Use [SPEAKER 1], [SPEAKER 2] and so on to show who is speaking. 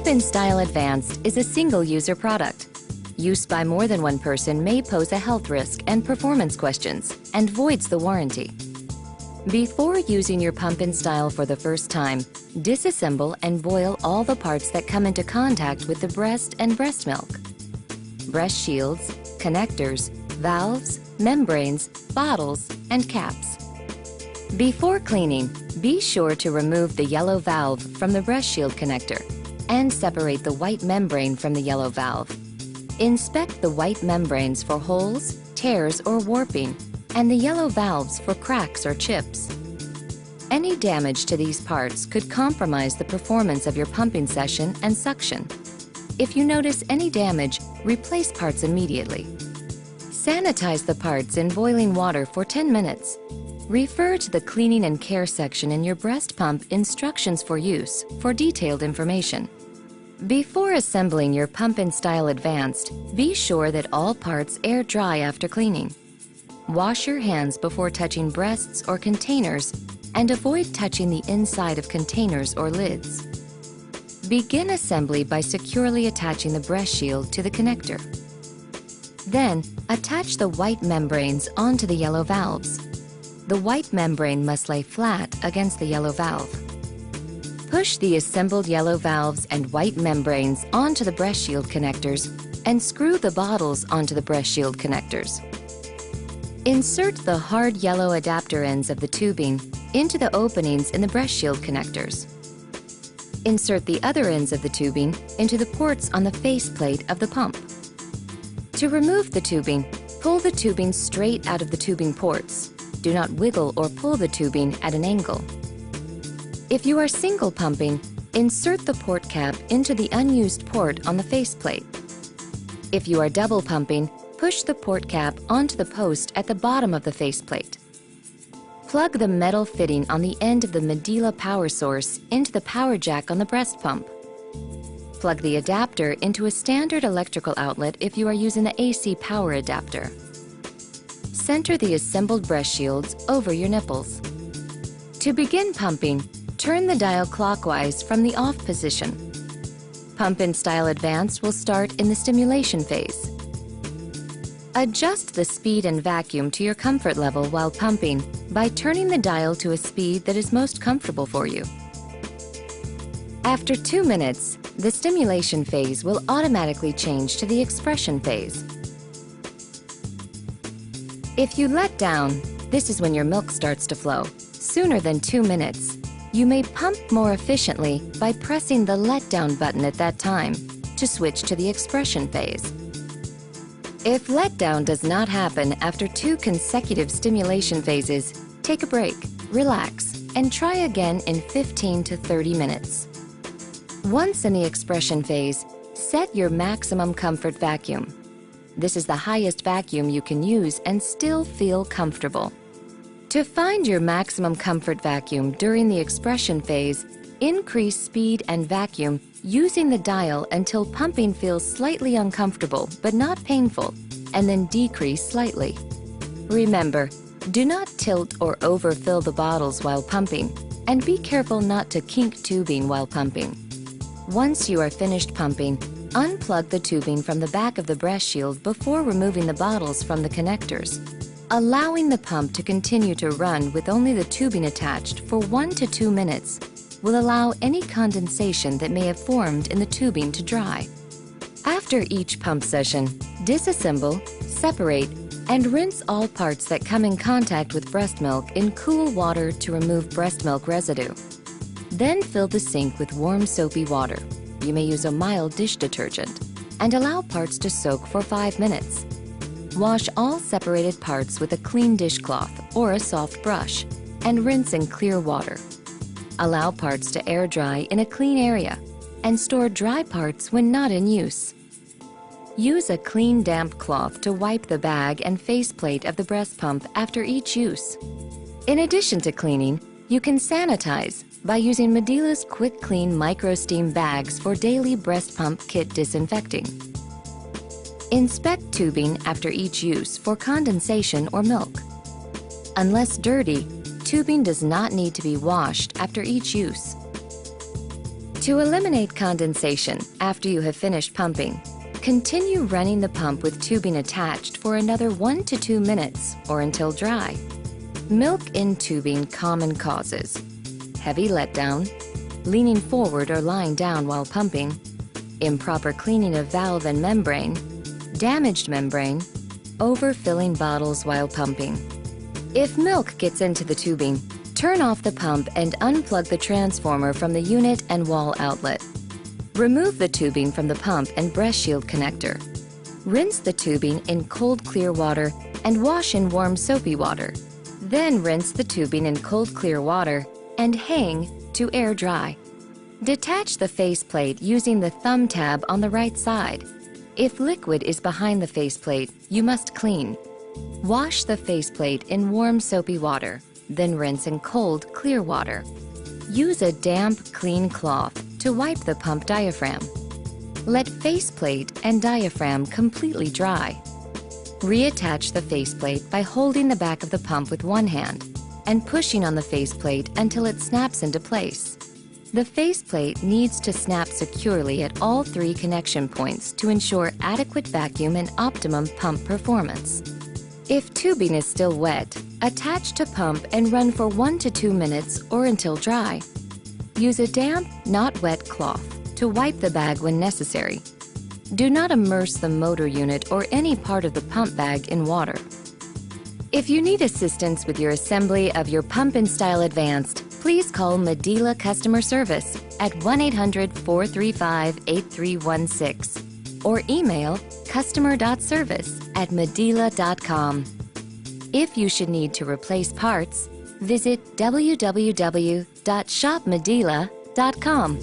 [SPEAKER 1] Style Advanced is a single-user product. Use by more than one person may pose a health risk and performance questions and voids the warranty. Before using your Pump in Style for the first time, disassemble and boil all the parts that come into contact with the breast and breast milk. Breast shields, connectors, valves, membranes, bottles, and caps. Before cleaning, be sure to remove the yellow valve from the breast shield connector and separate the white membrane from the yellow valve. Inspect the white membranes for holes, tears, or warping, and the yellow valves for cracks or chips. Any damage to these parts could compromise the performance of your pumping session and suction. If you notice any damage, replace parts immediately. Sanitize the parts in boiling water for 10 minutes. Refer to the cleaning and care section in your breast pump instructions for use for detailed information. Before assembling your Pump in Style Advanced, be sure that all parts air dry after cleaning. Wash your hands before touching breasts or containers and avoid touching the inside of containers or lids. Begin assembly by securely attaching the breast shield to the connector. Then, attach the white membranes onto the yellow valves. The white membrane must lay flat against the yellow valve. Push the assembled yellow valves and white membranes onto the breast shield connectors and screw the bottles onto the breast shield connectors. Insert the hard yellow adapter ends of the tubing into the openings in the breast shield connectors. Insert the other ends of the tubing into the ports on the faceplate of the pump. To remove the tubing, pull the tubing straight out of the tubing ports. Do not wiggle or pull the tubing at an angle. If you are single pumping, insert the port cap into the unused port on the faceplate. If you are double pumping, push the port cap onto the post at the bottom of the faceplate. Plug the metal fitting on the end of the Medela power source into the power jack on the breast pump. Plug the adapter into a standard electrical outlet if you are using the AC power adapter. Center the assembled breast shields over your nipples. To begin pumping, turn the dial clockwise from the off position. Pump in Style Advanced will start in the stimulation phase. Adjust the speed and vacuum to your comfort level while pumping by turning the dial to a speed that is most comfortable for you. After 2 minutes, the stimulation phase will automatically change to the expression phase. If you let down, this is when your milk starts to flow, sooner than 2 minutes. You may pump more efficiently by pressing the let down button at that time to switch to the expression phase. If letdown does not happen after 2 consecutive stimulation phases, take a break, relax, and try again in 15 to 30 minutes. Once in the expression phase, set your maximum comfort vacuum. This is the highest vacuum you can use and still feel comfortable. To find your maximum comfort vacuum during the expression phase, increase speed and vacuum using the dial until pumping feels slightly uncomfortable but not painful, and then decrease slightly. Remember, do not tilt or overfill the bottles while pumping, and be careful not to kink tubing while pumping. Once you are finished pumping, unplug the tubing from the back of the breast shield before removing the bottles from the connectors. Allowing the pump to continue to run with only the tubing attached for 1 to 2 minutes will allow any condensation that may have formed in the tubing to dry. After each pump session, disassemble, separate, and rinse all parts that come in contact with breast milk in cool water to remove breast milk residue. Then fill the sink with warm soapy water. You may use a mild dish detergent and allow parts to soak for 5 minutes. Wash all separated parts with a clean dishcloth or a soft brush and rinse in clear water. Allow parts to air dry in a clean area and store dry parts when not in use. Use a clean damp cloth to wipe the bag and faceplate of the breast pump after each use. In addition to cleaning, you can sanitize by using Medela's Quick Clean Micro Steam bags for daily breast pump kit disinfecting. Inspect tubing after each use for condensation or milk. Unless dirty, tubing does not need to be washed after each use. To eliminate condensation after you have finished pumping, continue running the pump with tubing attached for another 1 to 2 minutes or until dry. Milk in tubing common causes: heavy letdown, leaning forward or lying down while pumping, improper cleaning of valve and membrane, damaged membrane, overfilling bottles while pumping. If milk gets into the tubing, turn off the pump and unplug the transformer from the unit and wall outlet. Remove the tubing from the pump and breast shield connector. Rinse the tubing in cold clear water and wash in warm soapy water. Then rinse the tubing in cold clear water and hang to air dry. Detach the faceplate using the thumb tab on the right side. If liquid is behind the faceplate, you must clean. Wash the faceplate in warm soapy water, then rinse in cold clear water. Use a damp, clean cloth to wipe the pump diaphragm. Let faceplate and diaphragm completely dry. Reattach the faceplate by holding the back of the pump with one hand and pushing on the faceplate until it snaps into place. The faceplate needs to snap securely at all 3 connection points to ensure adequate vacuum and optimum pump performance. If tubing is still wet, attach to pump and run for 1 to 2 minutes or until dry. Use a damp, not wet cloth to wipe the bag when necessary. Do not immerse the motor unit or any part of the pump bag in water. If you need assistance with your assembly of your Pump and Style Advanced, please call Medela customer service at 1-800-435-8316 or email customer.service@medela.com. If you should need to replace parts, visit www.shopmedela.com.